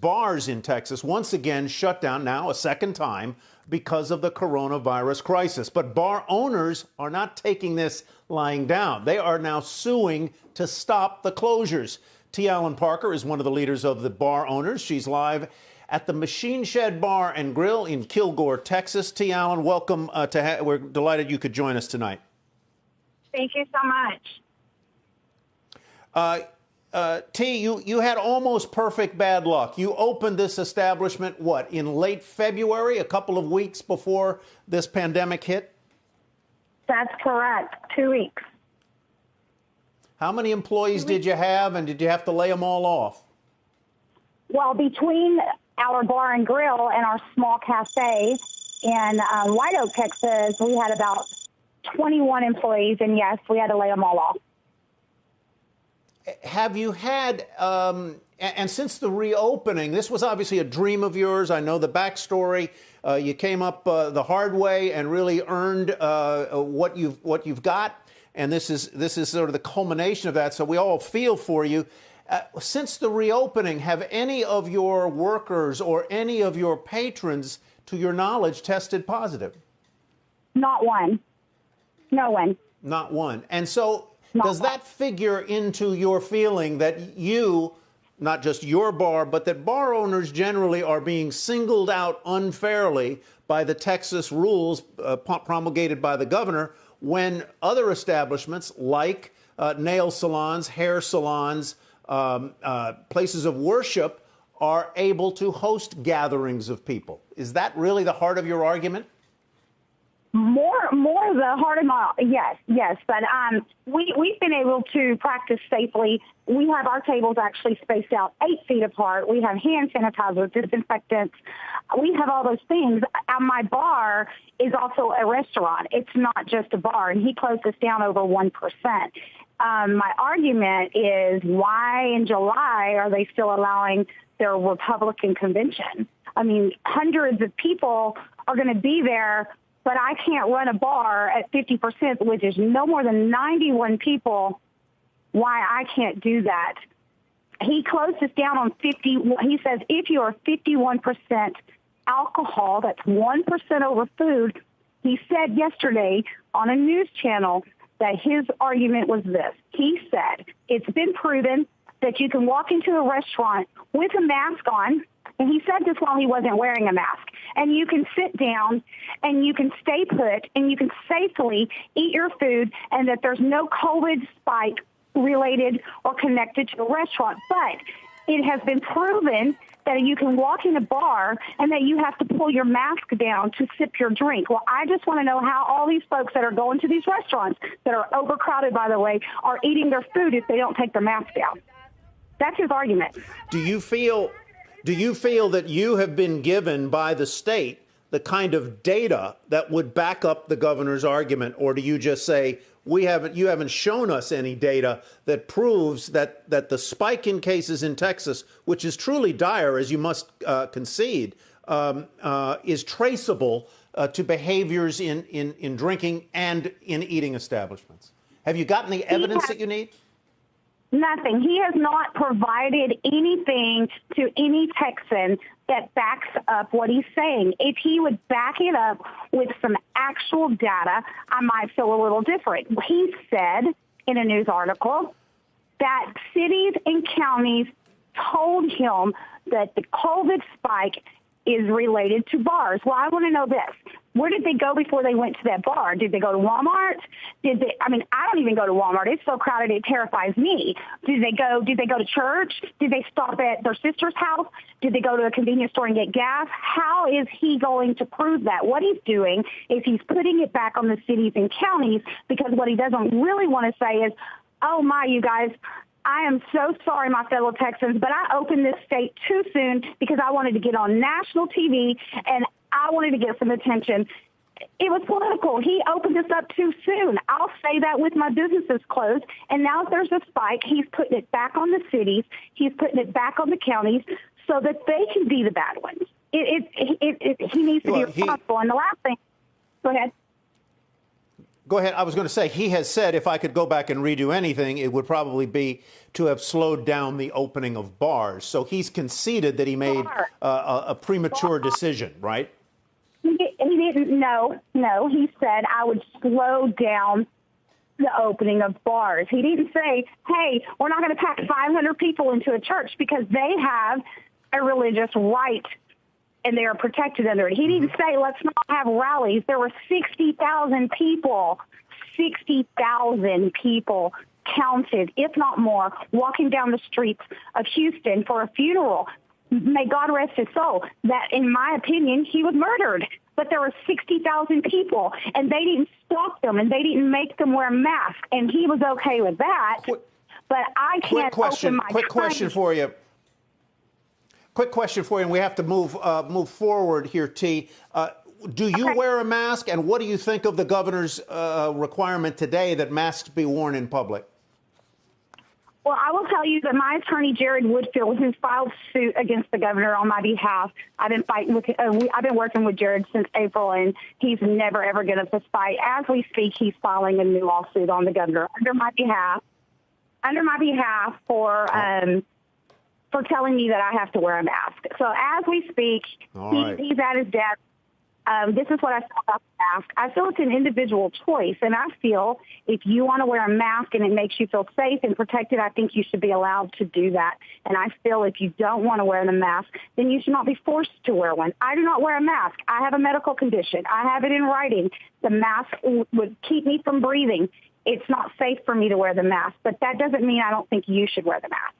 bars in Texas once again shut down, now a second time, because of the coronavirus crisis. But bar owners are not taking this lying down. They are now suing to stop the closures. T. Allen Parker is one of the leaders of the bar owners. She's live at the Machine Shed Bar and Grill in Kilgore, Texas. T. Allen, welcome. We're delighted you could join us tonight. Thank you so much. T, you had almost perfect bad luck. You opened this establishment, what, in late February, a couple of weeks before this pandemic hit? That's correct. 2 weeks. How many employees did you have, and did you have to lay them all off? Well, between our bar and grill and our small cafe in White Oak, Texas, we had about 21 employees, and yes, we had to lay them all off. Have you had, and since the reopening, this was obviously a dream of yours. I know the backstory. You came up the hard way and really earned what you've got, and this is sort of the culmination of that. So we all feel for you. Since the reopening, have any of your workers or any of your patrons, to your knowledge, tested positive? Not one. No one. Not one. And so does that figure into your feeling that you, not just your bar, but that bar owners generally are being singled out unfairly by the Texas rules promulgated by the governor, when other establishments like nail salons, hair salons, places of worship are able to host gatherings of people? Is that really the heart of your argument? More the heart of my, yes. But we've been able to practice safely. We have our tables actually spaced out 8 feet apart. We have hand sanitizer, disinfectants. We have all those things. My bar is also a restaurant. It's not just a bar, and he closed us down over 1%. My argument is, why in July are they still allowing their Republican convention? I mean, hundreds of people are going to be there, but I can't run a bar at 50%, which is no more than 91 people. Why I can't do that? He closed us down on 50. He says if you are 51% alcohol, that's 1% over food. He said yesterday on a news channel that his argument was this. He said it's been proven that you can walk into a restaurant with a mask on, and he said this while he wasn't wearing a mask, and you can sit down and you can stay put and you can safely eat your food, and that there's no COVID spike related or connected to the restaurant. But it has been proven that you can walk in a bar and that you have to pull your mask down to sip your drink. Well, I just want to know how all these folks that are going to these restaurants that are overcrowded, by the way, are eating their food if they don't take their mask down. That's his argument. Do you feel that you have been given by the state the kind of data that would back up the governor's argument, or do you just say you haven't shown us any data that proves that the spike in cases in Texas, which is truly dire, as you must concede, is traceable to behaviors in drinking and in eating establishments? Have you gotten the evidence that you need? Nothing. He has not provided anything to any Texan that backs up what he's saying. If he would back it up with some actual data, I might feel a little different. He said in a news article that cities and counties told him that the COVID spike is related to bars. Well, I want to know this. Where did they go before they went to that bar? Did they go to Walmart? I don't even go to Walmart. It's so crowded it terrifies me. Did they go to church? Did they stop at their sister's house? Did they go to a convenience store and get gas? How is he going to prove that? What he's doing is he's putting it back on the cities and counties, because what he doesn't really want to say is, oh my, you guys, I am so sorry, my fellow Texans, but I opened this state too soon because I wanted to get on national TV and I wanted to get some attention. It was political. He opened this up too soon. I'll say that with my businesses closed. And now if there's a spike, he's putting it back on the cities. He's putting it back on the counties so that they can be the bad ones. He needs to be responsible. And the last thing, go ahead. Go ahead. I was going to say, he has said if I could go back and redo anything, it would probably be to have slowed down the opening of bars. So he's conceded that he made a premature decision, right? He didn't. No. He said I would slow down the opening of bars. He didn't say, hey, we're not going to pack 500 people into a church, because they have a religious right and they are protected under it. He didn't say, let's not have rallies. There were 60,000 people counted, if not more, walking down the streets of Houston for a funeral. May God rest his soul. That, in my opinion, he was murdered. But there were 60,000 people, and they didn't stop them, and they didn't make them wear masks, and he was okay with that. But I can't open my Quick question for you. Quick question for you, and we have to move forward here, T. Do you wear a mask, and what do you think of the governor's requirement today that masks be worn in public? Well, I will tell you that my attorney, Jared Woodfield, who's filed suit against the governor on my behalf, I've been working with Jared since April, and he's never, ever given us a fight. As we speak, he's filing a new lawsuit on the governor under my behalf for telling me that I have to wear a mask. So as we speak, he's at his desk. This is what I feel about the mask. I feel it's an individual choice, and I feel if you want to wear a mask and it makes you feel safe and protected, I think you should be allowed to do that. And I feel if you don't want to wear the mask, then you should not be forced to wear one. I do not wear a mask. I have a medical condition. I have it in writing. The mask would keep me from breathing. It's not safe for me to wear the mask, but that doesn't mean I don't think you should wear the mask.